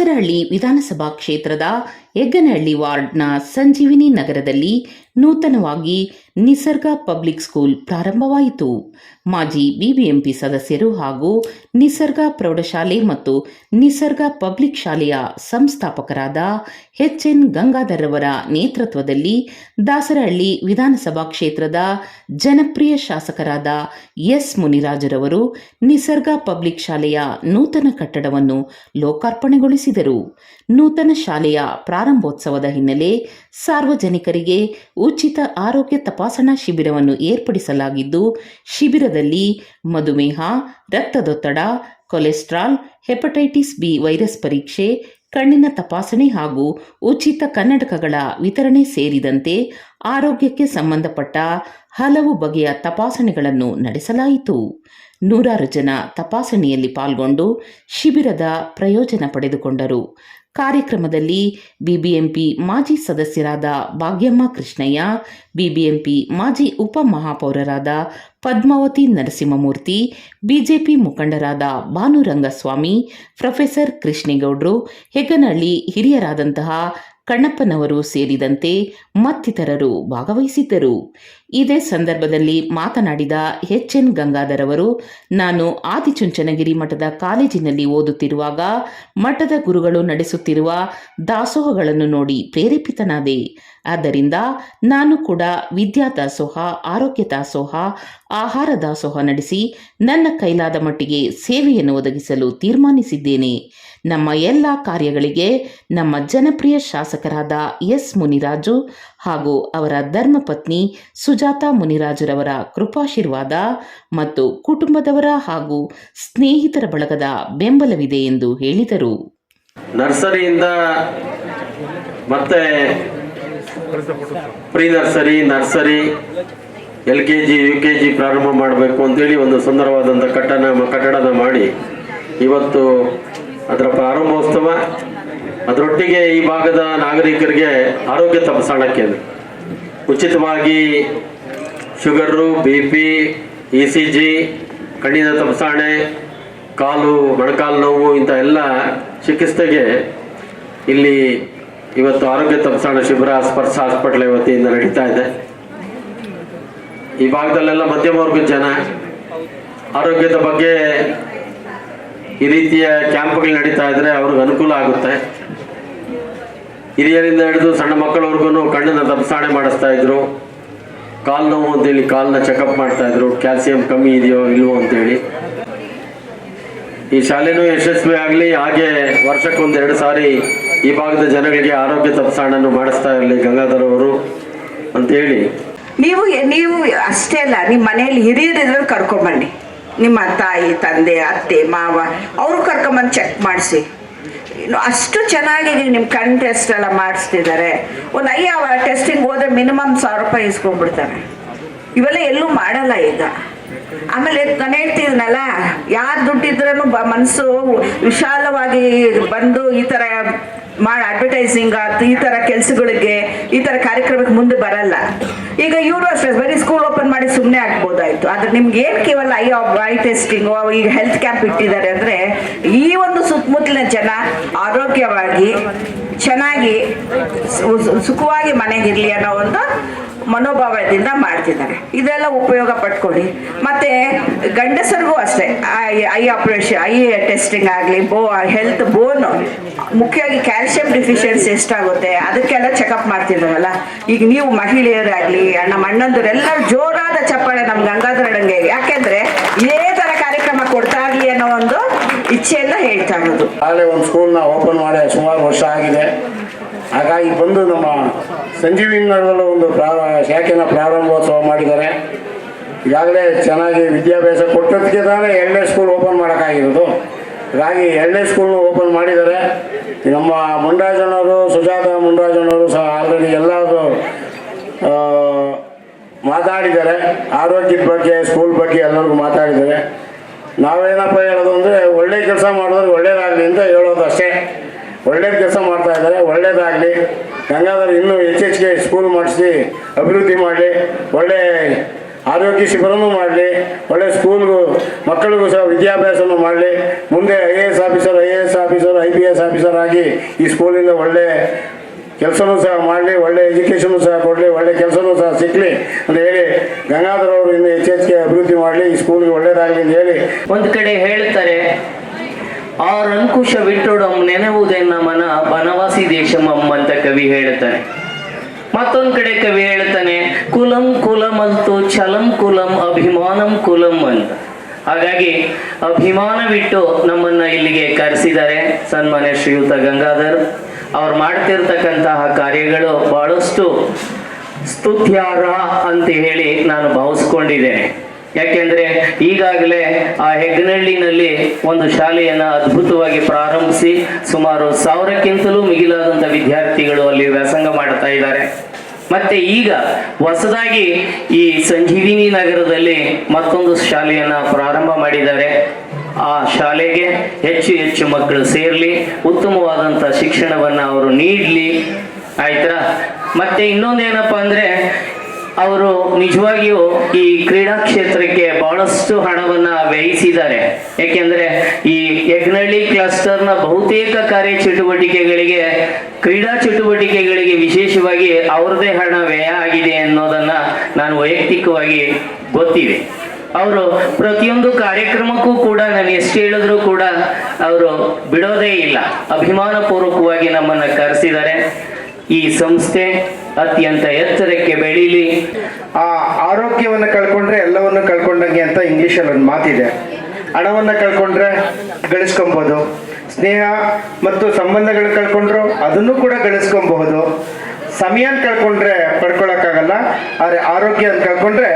ದಾಸರಹಳ್ಳಿ ವಿಧಾನಸಭಾ ಕ್ಷೇತ್ರದ ಹೆಗ್ಗನಹಳ್ಳಿ ವಾರ್ಡ್ನ ಸಂಜೀವಿನಿ ನಗರದಲ್ಲಿ ನೂತನವಾಗಿ ನಿಸರ್ಗ ಪಬ್ಲಿಕ್ ಸ್ಕೂಲ್ ಪ್ರಾರಂಭವಾಯಿತು. ಮಾಜಿ ಬಿಬಿಎಂಪಿ ಸದಸ್ಯರು ಹಾಗೂ ನಿಸರ್ಗ ಪ್ರೌಢಶಾಲೆ ಮತ್ತು ನಿಸರ್ಗ ಪಬ್ಲಿಕ್ ಶಾಲೆಯ ಸಂಸ್ಥಾಪಕರಾದ ಎಚ್.ಎನ್. ಗಂಗಾಧರ್ ಅವರ ನೇತೃತ್ವದಲ್ಲಿ ದಾಸರಹಳ್ಳಿ ವಿಧಾನಸಭಾ ಕ್ಷೇತ್ರದ ಜನಪ್ರಿಯ ಶಾಸಕರಾದ ಎಸ್. ಮುನಿರಾಜುರವರು ನಿಸರ್ಗ ಪಬ್ಲಿಕ್ ಶಾಲೆಯ ನೂತನ ಕಟ್ಟಡವನ್ನು ಲೋಕಾರ್ಪಣೆಗೊಳಿಸಿದರು. ನೂತನ ಶಾಲೆಯ ಪ್ರಾರಂಭೋತ್ಸವದ ಹಿನ್ನೆಲೆ ಸಾರ್ವಜನಿಕರಿಗೆ ಉಚಿತ ಆರೋಗ್ಯ ತಪಾಸಣಾ ಶಿಬಿರವನ್ನು ಏರ್ಪಡಿಸಲಾಗಿದ್ದು, ಶಿಬಿರದಲ್ಲಿ ಮಧುಮೇಹ, ರಕ್ತದೊತ್ತಡ, ಕೊಲೆಸ್ಟ್ರಾಲ್, ಹೆಪಟೈಟಿಸ್ ಬಿ ವೈರಸ್ ಪರೀಕ್ಷೆ, ಕಣ್ಣಿನ ತಪಾಸಣೆ ಹಾಗೂ ಉಚಿತ ಕನ್ನಡಕಗಳ ವಿತರಣೆ ಸೇರಿದಂತೆ ಆರೋಗ್ಯಕ್ಕೆ ಸಂಬಂಧಪಟ್ಟ ಹಲವು ಬಗೆಯ ತಪಾಸಣೆಗಳನ್ನು ನಡೆಸಲಾಯಿತು. 100 ಜನ ತಪಾಸಣೆಯಲ್ಲಿ ಪಾಲ್ಗೊಂಡು ಶಿಬಿರದ ಪ್ರಯೋಜನ ಪಡೆದುಕೊಂಡರು. ಕಾರ್ಯಕ್ರಮದಲ್ಲಿ ಬಿಬಿಎಂಪಿ ಮಾಜಿ ಸದಸ್ಯರಾದ ಭಾಗ್ಯಮ್ಮ ಕೃಷ್ಣಯ್ಯ, ಬಿಬಿಎಂಪಿ ಮಾಜಿ ಉಪಮಹಾಪೌರರಾದ ಪದ್ಮಾವತಿ ನರಸಿಂಹಮೂರ್ತಿ, ಬಿಜೆಪಿ ಮುಖಂಡರಾದ ಭಾನುರಂಗಸ್ವಾಮಿ, ಪ್ರೊಫೆಸರ್ ಕೃಷ್ಣೇಗೌಡರು, ಹೆಗ್ಗನಹಳ್ಳಿ ಹಿರಿಯರಾದಂತಹ ಕಣ್ಣಪ್ಪನವರು ಸೇರಿದಂತೆ ಮತ್ತಿತರರು ಭಾಗವಹಿಸಿದ್ದರು. ಇದೇ ಸಂದರ್ಭದಲ್ಲಿ ಮಾತನಾಡಿದ ಎಚ್.ಎನ್. ಗಂಗಾಧರ್ ಅವರು, ನಾನು ಆದಿಚುಂಚನಗಿರಿ ಮಠದ ಕಾಲೇಜಿನಲ್ಲಿ ಓದುತ್ತಿರುವಾಗ ಮಠದ ಗುರುಗಳು ನಡೆಸುತ್ತಿರುವ ದಾಸೋಹಗಳನ್ನು ನೋಡಿ ಪ್ರೇರೇಪಿತನಾದೆ. ಆದ್ದರಿಂದ ನಾನು ಕೂಡ ವಿದ್ಯಾ ದಾಸೋಹ, ಆರೋಗ್ಯ ದಾಸೋಹ, ಆಹಾರ ದಾಸೋಹ ನಡೆಸಿ ನನ್ನ ಕೈಲಾದ ಮಟ್ಟಿಗೆ ಸೇವೆಯನ್ನು ಒದಗಿಸಲು ತೀರ್ಮಾನಿಸಿದ್ದೇನೆ. ನಮ್ಮ ಎಲ್ಲ ಕಾರ್ಯಗಳಿಗೆ ನಮ್ಮ ಜನಪ್ರಿಯ ಶಾಸಕರಾದ ಎಸ್. ಮುನಿರಾಜು ಹಾಗೂ ಅವರ ಧರ್ಮಪತ್ನಿ ಸುಜಾತಾ ಮುನಿರಾಜುರವರ ಕೃಪಾಶೀರ್ವಾದ ಮತ್ತು ಕುಟುಂಬದವರ ಹಾಗೂ ಸ್ನೇಹಿತರ ಬಳಗದ ಬೆಂಬಲವಿದೆ ಎಂದು ಹೇಳಿದರು. ನರ್ಸರಿಯಿಂದ ಮತ್ತೆ ಪ್ರೀ ನರ್ಸರಿ LKG UKG ಪ್ರಾರಂಭ ಮಾಡಬೇಕು ಅಂತೇಳಿ ಒಂದು ಸುಂದರವಾದಂಥ ಕಟ್ಟಡನ ಮಾಡಿ ಇವತ್ತು ಅದರ ಪ್ರಾರಂಭೋತ್ಸವ, ಅದರೊಟ್ಟಿಗೆ ಈ ಭಾಗದ ನಾಗರಿಕರಿಗೆ ಆರೋಗ್ಯ ತಪಾಸಣಾ ಕೇಂದ್ರ ಉಚಿತವಾಗಿ ಶುಗರು, BP, ECG, ಕಣ್ಣಿನ ತಪಾಸಣೆ, ಮೊಣಕಾಲು ನೋವು ಇಂಥ ಎಲ್ಲ ಚಿಕಿತ್ಸೆಗೆ ಇಲ್ಲಿ ಇವತ್ತು ಆರೋಗ್ಯ ತಪಾಸಣಾ ಶಿಬಿರ ಸ್ಪರ್ಶ ಹಾಸ್ಪಿಟಲ್ ವತಿಯಿಂದ ನಡೀತಾ ಇದೆ. ಈ ಭಾಗದಲ್ಲೆಲ್ಲ ಮಧ್ಯಮ ವರ್ಗದ ಜನ ಆರೋಗ್ಯದ ಬಗ್ಗೆ ಈ ರೀತಿಯ ಕ್ಯಾಂಪ್ಗಳು ನಡೀತಾ ಇದ್ರೆ ಅವ್ರಿಗೆ ಅನುಕೂಲ ಆಗುತ್ತೆ. ಹಿರಿಯರಿಂದ ಹಿಡಿದು ಸಣ್ಣ ಮಕ್ಕಳವರೆಗೂ ಕಣ್ಣಿನ ತಪಾಸಣೆ ಮಾಡಿಸ್ತಾ ಇದ್ರು. ಕಾಲು ನೋವು ಅಂತೇಳಿ ಕಾಲನ್ನ ಚೆಕಪ್ ಮಾಡ್ತಾ ಇದ್ರು, ಕ್ಯಾಲ್ಸಿಯಂ ಕಮ್ಮಿ ಇದೆಯೋ ಇಲ್ವೋ ಅಂತೇಳಿ. ಈ ಶಾಲೆನೂ ಯಶಸ್ವಿ ಆಗಲಿ, ಹಾಗೆ ವರ್ಷಕ್ಕೊಂದು 2 ಸಾರಿ ಈ ಭಾಗದ ಜನಗಳಿಗೆ ಆರೋಗ್ಯ ತಪಾಸಣೆಯನ್ನು ಮಾಡಿಸ್ತಾ ಇರಲಿ ಗಂಗಾಧರ್ ಅವರು ಅಂತೇಳಿ. ನೀವು ಅಷ್ಟೇ ಅಲ್ಲ, ನಿಮ್ಮ ಮನೆಯಲ್ಲಿ ಹಿರಿಯರಿದ್ರೆ ಕರ್ಕೊಂಬನ್ನಿ. ನಿಮ್ಮ ತಾಯಿ, ತಂದೆ, ಅತ್ತೆ, ಮಾವ ಅವರು ಕರ್ಕೊಂಬಂದು ಚೆಕ್ ಮಾಡಿಸಿ. ಅಷ್ಟು ಚೆನ್ನಾಗಿ ನಿಮ್ಮ ಕಣ್ ಟೆಸ್ಟ್ ಎಲ್ಲ ಮಾಡಿಸ್ತಿದ್ದಾರೆ. ಒಂದು ಟೆಸ್ಟಿಂಗ್ ಹೋದ್ರೆ ಮಿನಿಮಮ್ 1000 ರೂಪಾಯಿ ಇಸ್ಕೊಂಡ್ಬಿಡ್ತಾರೆ. ಇವೆಲ್ಲ ಎಲ್ಲೂ ಮಾಡಲ್ಲ ಈಗ. ಆಮೇಲೆ ನಾನು ಹೇಳ್ತಿದ್ನಲ್ಲ, ಯಾರು ದುಡ್ಡಿದ್ರೂ ಮನಸ್ಸು ವಿಶಾಲವಾಗಿ ಬಂದು ಈ ಥರ ಅಡ್ವರ್ಟೈಸಿಂಗ್ ಈ ಥರ ಕೆಲಸಗಳಿಗೆ, ಈ ಥರ ಕಾರ್ಯಕ್ರಮಕ್ಕೆ ಮುಂದೆ ಬರಲ್ಲ. ಈಗ ಇವರು ಅಷ್ಟೇ ಬರೀ ಸ್ಕೂಲ್ ಓಪನ್ ಮಾಡಿ ಸುಮ್ಮನೆ ಆಗ್ಬೋದಾಯ್ತು. ಆದ್ರೆ ನಿಮ್ಗೆ ಏನು ಕೇವಲ ಐ ಟೆಸ್ಟಿಂಗು, ಈಗ ಹೆಲ್ತ್ ಕ್ಯಾಂಪ್ ಇಟ್ಟಿದ್ದಾರೆ ಅಂದರೆ ಈ ಒಂದು ಸುತ್ತಮುತ್ತಲಿನ ಜನ ಆರೋಗ್ಯವಾಗಿ ಚೆನ್ನಾಗಿ ಸುಖವಾಗಿ ಮನೆಗಿರಲಿ ಅನ್ನೋ ಒಂದು ಮನೋಭಾವದಿಂದ ಮಾಡ್ತಿದ್ದಾರೆ. ಇದೆಲ್ಲ ಉಪಯೋಗ ಪಡ್ಕೊಳ್ಳಿ. ಮತ್ತೆ ಗಂಡಸರಿಗೂ ಅಷ್ಟೇ ಐ ಆಪರೇಷನ್, ಐ ಟೆಸ್ಟಿಂಗ್ ಆಗಲಿ, ಹೆಲ್ತ್ ಬೋನು, ಮುಖ್ಯವಾಗಿ ಕ್ಯಾಲ್ಸಿಯಂ ಡಿಫಿಷಿಯನ್ಸಿ ಎಷ್ಟಾಗುತ್ತೆ ಅದಕ್ಕೆಲ್ಲ ಚೆಕಪ್ ಮಾಡ್ತಿದ್ದಾರಲ್ಲ. ಈಗ ನೀವು ಮಹಿಳೆಯರಾಗಲಿ, ನಮ್ಮ ಅಣ್ಣಂದರೆಲ್ಲರೂ ಜೋರಾದ ಚಪ್ಪಾಳೆ ನಮ್ಮ ಗಂಗಾಧರ ಅಣ್ಣಂಗೆ. ಯಾಕೆಂದ್ರೆ ಇದೇ ಥರ ಕಾರ್ಯಕ್ರಮ ಕೊಡ್ತಾ ಇರಲಿ ಅನ್ನೋ ಒಂದು ಇಚ್ಛೆಯಿಂದ ಹೇಳ್ತಾ ಇರೋದು. ಆಗಲೇ ಒಂದು ಸ್ಕೂಲ್ನ ಓಪನ್ ಮಾಡಿ ಸುಮಾರು ವರ್ಷ ಆಗಿದೆ. ಹಾಗಾಗಿ ಬಂದು ನಮ್ಮ ಸಂಜೀವಿನಿ ನಗರದಲ್ಲಿ ಒಂದು ಶಾಖೆನ ಪ್ರಾರಂಭೋತ್ಸವ ಮಾಡಿದ್ದಾರೆ. ಈಗಾಗಲೇ ಚೆನ್ನಾಗಿ ವಿದ್ಯಾಭ್ಯಾಸ ಕೊಟ್ಟದಕ್ಕೆ ತಾನೇ 2ನೇ ಸ್ಕೂಲ್ ಓಪನ್ ಮಾಡೋಕ್ಕಾಗಿರೋದು. ಹಾಗಾಗಿ 2ನೇ ಸ್ಕೂಲ್ನ ಓಪನ್ ಮಾಡಿದ್ದಾರೆ. ನಮ್ಮ ಮುನ್ರಾಜನವರು, ಸುಜಾತ ಮುನ್ರಾಜನವರು ಸಹ ಆಲ್ರೆಡಿ ಎಲ್ಲರೂ ಮಾತಾಡಿದ್ದಾರೆ. ಆರೋಗ್ಯದ ಬಗ್ಗೆ, ಸ್ಕೂಲ್ ಬಗ್ಗೆ ಎಲ್ಲರಿಗೂ ಮಾತಾಡಿದ್ದಾರೆ. ನಾವೇನಪ್ಪ ಹೇಳೋದು ಅಂದರೆ, ಒಳ್ಳೆ ಕೆಲಸ ಮಾಡಿದ್ರೆ ಒಳ್ಳೇದಾಗಲಿ ಅಂತ ಹೇಳೋದು ಅಷ್ಟೇ. ಒಳ್ಳೇದು ಕೆಲಸ ಮಾಡ್ತಾ ಇದ್ದಾರೆ, ಒಳ್ಳೇದಾಗಲಿ. ಗಂಗಾಧರ್ ಇನ್ನೂ ಹೆಚ್ಚೆಚ್ಚಿಗೆ ಸ್ಕೂಲ್ ಮಾಡಿಸಿ ಅಭಿವೃದ್ಧಿ ಮಾಡಲಿ, ಒಳ್ಳೆ ಆರೋಗ್ಯ ಶಿಬಿರನೂ ಮಾಡಲಿ, ಒಳ್ಳೆ ಸ್ಕೂಲ್ಗೂ ಮಕ್ಕಳಿಗೂ ಸಹ ವಿದ್ಯಾಭ್ಯಾಸನೂ ಮಾಡಲಿ. ಮುಂದೆ IAS ಆಫೀಸರ್, IPS ಆಫೀಸರ್ ಆಗಿ ಈ ಸ್ಕೂಲಿಂದ ಒಳ್ಳೆ ಕೆಲಸನೂ ಸಹ ಮಾಡಲಿ, ಒಳ್ಳೆ ಎಜುಕೇಷನು ಸಹ ಕೊಡಲಿ, ಒಳ್ಳೆ ಕೆಲಸನೂ ಸಹ ಸಿಕ್ಕಲಿ ಅಂತ ಹೇಳಿ ಗಂಗಾಧರ್ ಅವರು ಇನ್ನು ಹೆಚ್ಚೆಚ್ಚಿಗೆ ಅಭಿವೃದ್ಧಿ ಮಾಡಲಿ, ಈ ಸ್ಕೂಲ್ಗೆ ಒಳ್ಳೇದಾಗಲಿ ಅಂತ ಹೇಳಿ. ಒಂದು ಕಡೆ ಹೇಳ್ತಾರೆ, ಆರಂಕುಶ ಬಿಟ್ಟೊಡಂ ನೆನವುದೆನ್ನ ಮನ ಬನವಾಸಿ ದೇಶಮಂ ಅಂತ ಕವಿ ಹೇಳ್ತಾನೆ. ಮತ್ತೊಂದು ಕಡೆ ಕವಿ ಹೇಳ್ತಾನೆ, ಕುಲಂ ಕುಲಂ ಅಂತು ಛಲಂ ಕುಲಂ ಅಭಿಮಾನಂ ಕುಲಂ ಅಂತ. ಹಾಗಾಗಿ ಅಭಿಮಾನವಿಟ್ಟು ನಮ್ಮನ್ನ ಇಲ್ಲಿಗೆ ಕರೆಸಿದ್ದಾರೆ ಸನ್ಮಾನ್ಯ ಶ್ರೀಯುತ ಗಂಗಾಧರ್. ಅವ್ರು ಮಾಡ್ತಿರ್ತಕ್ಕಂತಹ ಕಾರ್ಯಗಳು ಬಹಳಷ್ಟು ಸ್ತುತ್ಯಾರ್ಹ ಅಂತ ಹೇಳಿ ನಾನು ಭಾವಿಸ್ಕೊಂಡಿದ್ದೇನೆ. ಯಾಕೆಂದ್ರೆ ಈಗಾಗಲೇ ಆ ಹೆಗ್ಗನಹಳ್ಳಿನಲ್ಲಿ ಒಂದು ಶಾಲೆಯನ್ನ ಅದ್ಭುತವಾಗಿ ಪ್ರಾರಂಭಿಸಿ ಸುಮಾರು 1000ಕ್ಕಿಂತಲೂ ಮಿಗಿಲಾದಂಥ ವಿದ್ಯಾರ್ಥಿಗಳು ಅಲ್ಲಿ ವ್ಯಾಸಂಗ ಮಾಡ್ತಾ ಇದ್ದಾರೆ. ಮತ್ತೆ ಈಗ ಹೊಸದಾಗಿ ಈ ಸಂಜೀವಿನಿ ನಗರದಲ್ಲಿ ಮತ್ತೊಂದು ಶಾಲೆಯನ್ನ ಪ್ರಾರಂಭ ಮಾಡಿದ್ದಾರೆ. ಆ ಶಾಲೆಗೆ ಹೆಚ್ಚು ಹೆಚ್ಚು ಮಕ್ಕಳು ಸೇರಲಿ, ಉತ್ತಮವಾದಂಥ ಶಿಕ್ಷಣವನ್ನ ಅವರು ನೀಡಲಿ, ಆಯ್ತಾ. ಮತ್ತೆ ಇನ್ನೊಂದೇನಪ್ಪ ಅಂದ್ರೆ, ಅವರು ನಿಜವಾಗಿಯೂ ಈ ಕ್ರೀಡಾ ಕ್ಷೇತ್ರಕ್ಕೆ ಬಹಳಷ್ಟು ಹಣವನ್ನ ವ್ಯಯಿಸಿದ್ದಾರೆ. ಏಕೆಂದ್ರೆ ಈ ಹೆಗ್ಗನಹಳ್ಳಿ ಕ್ಲಸ್ಟರ್ನ ಬಹುತೇಕ ಕಾರ್ಯಚಟುವಟಿಕೆಗಳಿಗೆ, ಕ್ರೀಡಾ ಚಟುವಟಿಕೆಗಳಿಗೆ ವಿಶೇಷವಾಗಿ ಅವ್ರದೇ ಹಣ ವ್ಯಯ ಆಗಿದೆ ಅನ್ನೋದನ್ನ ನಾನು ವೈಯಕ್ತಿಕವಾಗಿ ಗೊತ್ತಿದೆ. ಅವರು ಪ್ರತಿಯೊಂದು ಕಾರ್ಯಕ್ರಮಕ್ಕೂ ಕೂಡ ನಾನು ಎಷ್ಟು ಹೇಳಿದ್ರು ಕೂಡ ಅವರು ಬಿಡೋದೇ ಇಲ್ಲ, ಅಭಿಮಾನ ಪೂರ್ವಕವಾಗಿ ನಮ್ಮನ್ನ ಕರೆಸಿದ್ದಾರೆ. ಈ ಸಂಸ್ಥೆ ಅತ್ಯಂತ ಎತ್ತರಕ್ಕೆ ಬೆಳೀಲಿ. ಆ ಆರೋಗ್ಯವನ್ನು ಕಳ್ಕೊಂಡ್ರೆ ಎಲ್ಲವನ್ನು ಕಳ್ಕೊಂಡಂಗೆ ಅಂತ ಇಂಗ್ಲೀಷಲ್ಲಿ ಒಂದು ಮಾತಿದೆ. ಹಣವನ್ನು ಕಳ್ಕೊಂಡ್ರೆ ಗಳಿಸ್ಕೊಬಹುದು, ಸ್ನೇಹ ಮತ್ತು ಸಂಬಂಧಗಳು ಕಳ್ಕೊಂಡ್ರು ಅದನ್ನು ಕೂಡ ಗಳಿಸ್ಕೊಬಹುದು. ಸಮಯನ ಕಳ್ಕೊಂಡ್ರೆ ಪಡ್ಕೊಳಕ್ಕಾಗಲ್ಲ, ಆದರೆ ಆರೋಗ್ಯ ಅಂತ ಕಳ್ಕೊಂಡ್ರೆ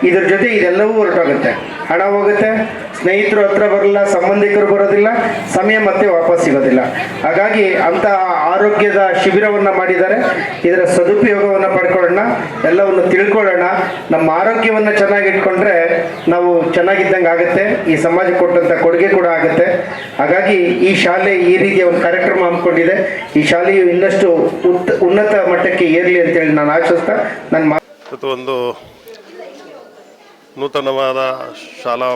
ಇದ್ರ ಜೊತೆ ಇದೆಲ್ಲವೂ ಹೊರಟೋಗುತ್ತೆ. ಹಣ ಹೋಗುತ್ತೆ, ಸ್ನೇಹಿತರು ಹತ್ರ ಬರಲ್ಲ, ಸಂಬಂಧಿಕರು ಬರೋದಿಲ್ಲ, ಸಮಯ ಮತ್ತೆ ವಾಪಸ್ ಸಿಗೋದಿಲ್ಲ. ಹಾಗಾಗಿ ಅಂತಹ ಆರೋಗ್ಯದ ಶಿಬಿರವನ್ನು ಮಾಡಿದ್ದಾರೆ. ಇದರ ಸದುಪಯೋಗವನ್ನು ಪಡ್ಕೊಳ್ಳೋಣ, ಎಲ್ಲವನ್ನು ತಿಳ್ಕೊಳ್ಳೋಣ. ನಮ್ಮ ಆರೋಗ್ಯವನ್ನು ಚೆನ್ನಾಗಿಟ್ಕೊಂಡ್ರೆ ನಾವು ಚೆನ್ನಾಗಿದ್ದಂಗೆ ಆಗುತ್ತೆ, ಈ ಸಮಾಜಕ್ಕೆ ಕೊಟ್ಟಂಥ ಕೊಡುಗೆ ಕೂಡ ಆಗುತ್ತೆ. ಹಾಗಾಗಿ ಈ ಶಾಲೆ ಈ ರೀತಿಯ ಒಂದು ಕಾರ್ಯಕ್ರಮ ಹಮ್ಮಿಕೊಂಡಿದೆ. ಈ ಶಾಲೆಯು ಇನ್ನಷ್ಟು ಉನ್ನತ ಮಟ್ಟಕ್ಕೆ ಏರಲಿ ಅಂತೇಳಿ ನಾನು ಆಶಿಸ್ತಾ ನನ್ನ ಒಂದು ನೂತನವಾದ ಶಾಲಾ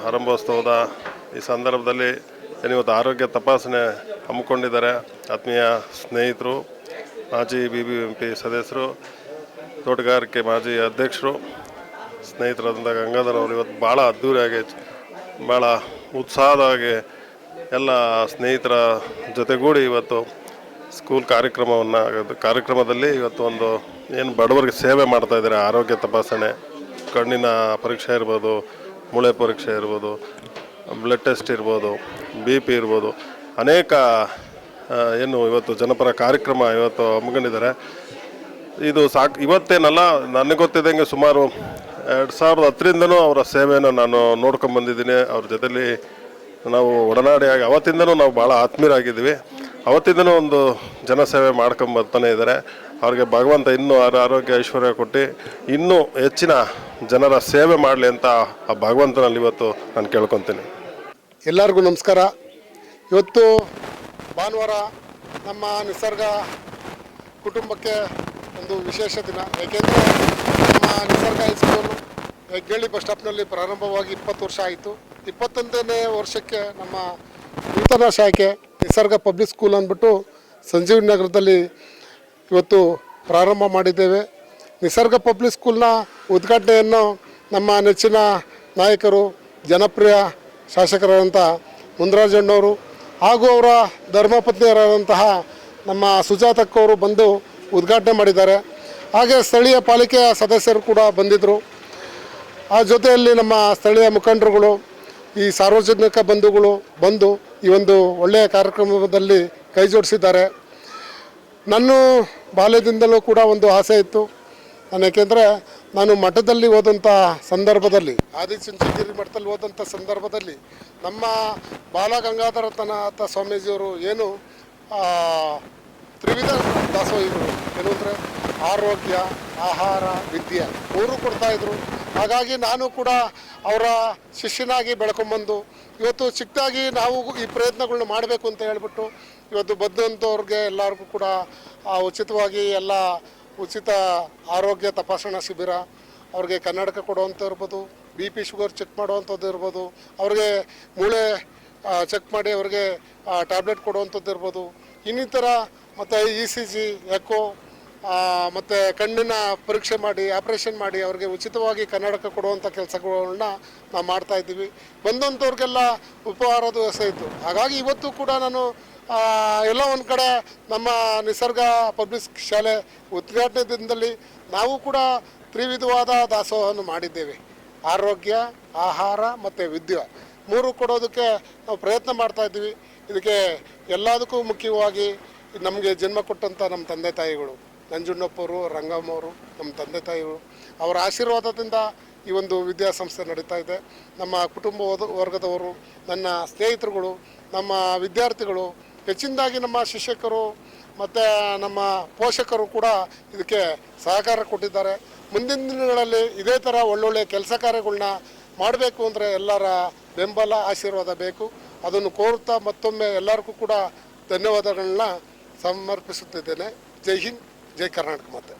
ಆರಂಭೋತ್ಸವದ ಈ ಸಂದರ್ಭದಲ್ಲಿ ಇವತ್ತು ಆರೋಗ್ಯ ತಪಾಸಣೆ ಹಮ್ಮಿಕೊಂಡಿದ್ದಾರೆ. ಆತ್ಮೀಯ ಸ್ನೇಹಿತರು, ಮಾಜಿ BBMP ಸದಸ್ಯರು, ತೋಟಗಾರಿಕೆ ಮಾಜಿ ಅಧ್ಯಕ್ಷರು, ಸ್ನೇಹಿತರಾದಂಥ ಗಂಗಾಧರ್ ಅವರು ಇವತ್ತು ಭಾಳ ಅದ್ಧೂರಿಯಾಗಿ, ಭಾಳ ಉತ್ಸಾಹವಾಗಿ ಎಲ್ಲ ಸ್ನೇಹಿತರ ಜೊತೆಗೂಡಿ ಇವತ್ತು ಸ್ಕೂಲ್ ಕಾರ್ಯಕ್ರಮದಲ್ಲಿ ಇವತ್ತು ಒಂದು ಏನು ಬಡವರಿಗೆ ಸೇವೆ ಮಾಡ್ತಾಯಿದ್ದಾರೆ. ಆರೋಗ್ಯ ತಪಾಸಣೆ, ಕಣ್ಣಿನ ಪರೀಕ್ಷೆ ಇರ್ಬೋದು, ಮೂಳೆ ಪರೀಕ್ಷೆ ಇರ್ಬೋದು, ಬ್ಲಡ್ ಟೆಸ್ಟ್ ಇರ್ಬೋದು, BP ಇರ್ಬೋದು, ಅನೇಕ ಏನು ಇವತ್ತು ಜನಪರ ಕಾರ್ಯಕ್ರಮ ಇವತ್ತು ಹಮ್ಮಿಕೊಂಡಿದ್ದಾರೆ. ಇದು ಇವತ್ತೇನಲ್ಲ, ನನಗೆ ಗೊತ್ತಿದ್ದಂಗೆ ಸುಮಾರು 2010ರಿಂದನೂ ಅವರ ಸೇವೆಯನ್ನು ನಾನು ನೋಡ್ಕೊಂಬಂದಿದ್ದೀನಿ. ಅವ್ರ ಜೊತೆಲಿ ನಾವು ಒಡನಾಡಿಯಾಗಿ ಅವತ್ತಿಂದನೂ ನಾವು ಭಾಳ ಆತ್ಮೀಯರಾಗಿದ್ದೀವಿ. ಅವತ್ತಿಂದನೂ ಒಂದು ಜನಸೇವೆ ಮಾಡ್ಕೊಂಬರ್ತಾನೆ ಇದ್ದಾರೆ. ಅವ್ರಿಗೆ ಭಗವಂತ ಇನ್ನೂ ಆರೋಗ್ಯ ಐಶ್ವರ್ಯ ಕೊಟ್ಟು ಇನ್ನೂ ಹೆಚ್ಚಿನ ಜನರ ಸೇವೆ ಮಾಡಲಿ ಅಂತ ಆ ಭಗವಂತನಲ್ಲಿ ಇವತ್ತು ನಾನು ಕೇಳ್ಕೊತೀನಿ. ಎಲ್ಲರಿಗೂ ನಮಸ್ಕಾರ. ಇವತ್ತು ಭಾನುವಾರ ನಮ್ಮ ನಿಸರ್ಗ ಕುಟುಂಬಕ್ಕೆ ಒಂದು ವಿಶೇಷ ದಿನ. ಏಕೆಂದರೆ ನಮ್ಮ ನಿಸರ್ಗ ಹೈಸ್ಕೂಲ್ ಹೆಗ್ಗಳ್ಳಿ ಬಸ್ ಸ್ಟಾಪ್ನಲ್ಲಿ ಪ್ರಾರಂಭವಾಗಿ 20 ವರ್ಷ ಆಯಿತು. 21ನೇ ವರ್ಷಕ್ಕೆ ನಮ್ಮ ನೂತನ ಶಾಖೆ ನಿಸರ್ಗ ಪಬ್ಲಿಕ್ ಸ್ಕೂಲ್ ಅಂದ್ಬಿಟ್ಟು ಸಂಜೀವಿನಿ ನಗರದಲ್ಲಿ ಇವತ್ತು ಪ್ರಾರಂಭ ಮಾಡಿದ್ದೇವೆ. ನಿಸರ್ಗ ಪಬ್ಲಿಕ್ ಸ್ಕೂಲ್ನ ಉದ್ಘಾಟನೆಯನ್ನು ನಮ್ಮ ನೆಚ್ಚಿನ ನಾಯಕರು, ಜನಪ್ರಿಯ ಶಾಸಕರಾದಂಥ ಮುನ್ರಾಜಣ್ಣವರು ಹಾಗೂ ಅವರ ಧರ್ಮಪತ್ನಿಯರಾದಂತಹ ನಮ್ಮ ಸುಜಾತಕ್ಕವರು ಬಂದು ಉದ್ಘಾಟನೆ ಮಾಡಿದ್ದಾರೆ. ಹಾಗೆ ಸ್ಥಳೀಯ ಪಾಲಿಕೆಯ ಸದಸ್ಯರು ಕೂಡ ಬಂದಿದ್ದರು. ಆ ಜೊತೆಯಲ್ಲಿ ನಮ್ಮ ಸ್ಥಳೀಯ ಮುಖಂಡರುಗಳು, ಈ ಸಾರ್ವಜನಿಕ ಬಂಧುಗಳು ಬಂದು ಈ ಒಂದು ಒಳ್ಳೆಯ ಕಾರ್ಯಕ್ರಮದಲ್ಲಿ ಕೈ ಜೋಡಿಸಿದ್ದಾರೆ. ನನ್ನ ಬಾಲ್ಯದಿಂದಲೂ ಕೂಡ ಒಂದು ಆಸೆ ಇತ್ತು. ಏಕೆಂದರೆ ನಾನು ಮಠದಲ್ಲಿ ಹೋದಂಥ ಸಂದರ್ಭದಲ್ಲಿ, ಆದಿಚುಂಚನಗಿರಿ ಮಠದಲ್ಲಿ ಹೋದಂಥ ಸಂದರ್ಭದಲ್ಲಿ ನಮ್ಮ ಬಾಲಗಂಗಾಧರನಾಥ ಸ್ವಾಮೀಜಿಯವರು ಏನು ತ್ರಿವಿಧ ದಾಸೋಹಿಗಳು, ಏನು ಅಂದರೆ ಆರೋಗ್ಯ, ಆಹಾರ, ವಿದ್ಯೆ 3 ಕೊಡ್ತಾಯಿದ್ರು. ಹಾಗಾಗಿ ನಾನು ಕೂಡ ಅವರ ಶಿಷ್ಯನಾಗಿ ಬೆಳ್ಕೊಂಬಂದು ಇವತ್ತು ಚಿಕ್ಕದಾಗಿ ನಾವು ಈ ಪ್ರಯತ್ನಗಳನ್ನ ಮಾಡಬೇಕು ಅಂತ ಹೇಳಿಬಿಟ್ಟು ಇವತ್ತು ಬಂದಂಥವ್ರಿಗೆ ಎಲ್ಲರಿಗೂ ಕೂಡ ಉಚಿತವಾಗಿ ಎಲ್ಲ ಉಚಿತ ಆರೋಗ್ಯ ತಪಾಸಣಾ ಶಿಬಿರ, ಅವ್ರಿಗೆ ಕನ್ನಡಕ ಕೊಡುವಂಥ ಇರ್ಬೋದು, BP ಶುಗರ್ ಚೆಕ್ ಮಾಡುವಂಥದ್ದು ಇರ್ಬೋದು, ಅವ್ರಿಗೆ ಮೂಳೆ ಚೆಕ್ ಮಾಡಿ ಅವ್ರಿಗೆ ಟ್ಯಾಬ್ಲೆಟ್ ಕೊಡುವಂಥದ್ದು ಇರ್ಬೋದು, ಇನ್ನಿತರ ಮತ್ತು ECG, ಎಕೋ ಮತ್ತು ಕಣ್ಣಿನ ಪರೀಕ್ಷೆ ಮಾಡಿ ಆಪ್ರೇಷನ್ ಮಾಡಿ ಅವ್ರಿಗೆ ಉಚಿತವಾಗಿ ಕನ್ನಡಕ ಕೊಡುವಂಥ ಕೆಲಸಗಳನ್ನ ನಾವು ಮಾಡ್ತಾಯಿದ್ದೀವಿ. ಬಂದಂಥವ್ರಿಗೆಲ್ಲ ಉಪಹಾರದ ವ್ಯವಸ್ಥೆ ಇತ್ತು. ಹಾಗಾಗಿ ಇವತ್ತು ಕೂಡ ನಾನು ಎಲ್ಲ ಒಂದು ಕಡೆ ನಮ್ಮ ನಿಸರ್ಗ ಪಬ್ಲಿಕ್ ಶಾಲೆ ಉದ್ಘಾಟನೆ ದಿನದಲ್ಲಿ ನಾವು ಕೂಡ ತ್ರಿವಿಧವಾದ ದಾಸೋಹವನ್ನು ಮಾಡಿದ್ದೇವೆ. ಆರೋಗ್ಯ, ಆಹಾರ ಮತ್ತು ವಿದ್ಯೆ 3 ಕೊಡೋದಕ್ಕೆ ನಾವು ಪ್ರಯತ್ನ ಮಾಡ್ತಾಯಿದ್ದೀವಿ. ಇದಕ್ಕೆ ಎಲ್ಲದಕ್ಕೂ ಮುಖ್ಯವಾಗಿ ನಮಗೆ ಜನ್ಮ ಕೊಟ್ಟಂಥ ನಮ್ಮ ತಂದೆ ತಾಯಿಗಳು, ನಂಜುಂಡಪ್ಪವರು, ರಂಗಮ್ಮವರು, ನಮ್ಮ ತಂದೆ ತಾಯಿಗಳು, ಅವರ ಆಶೀರ್ವಾದದಿಂದ ಈ ಒಂದು ವಿದ್ಯಾಸಂಸ್ಥೆ ನಡೀತಾ ಇದೆ. ನಮ್ಮ ಕುಟುಂಬ ವರ್ಗದವರು, ನನ್ನ ಸ್ನೇಹಿತರುಗಳು, ನಮ್ಮ ವಿದ್ಯಾರ್ಥಿಗಳು, ಹೆಚ್ಚಿನದಾಗಿ ನಮ್ಮ ಶಿಕ್ಷಕರು ಮತ್ತು ನಮ್ಮ ಪೋಷಕರು ಕೂಡ ಇದಕ್ಕೆ ಸಹಕಾರ ಕೊಟ್ಟಿದ್ದಾರೆ. ಮುಂದಿನ ದಿನಗಳಲ್ಲಿ ಇದೇ ಥರ ಒಳ್ಳೊಳ್ಳೆ ಕೆಲಸ ಕಾರ್ಯಗಳನ್ನ ಮಾಡಬೇಕು ಅಂದರೆ ಎಲ್ಲರ ಬೆಂಬಲ, ಆಶೀರ್ವಾದ ಬೇಕು. ಅದನ್ನು ಕೋರುತ್ತಾ ಮತ್ತೊಮ್ಮೆ ಎಲ್ಲರಿಗೂ ಕೂಡ ಧನ್ಯವಾದಗಳನ್ನ ಸಮರ್ಪಿಸುತ್ತಿದ್ದೇನೆ. ಜೈ ಹಿಂದ್, ಜೈ ಕರ್ನಾಟಕ ಮಾತೆ.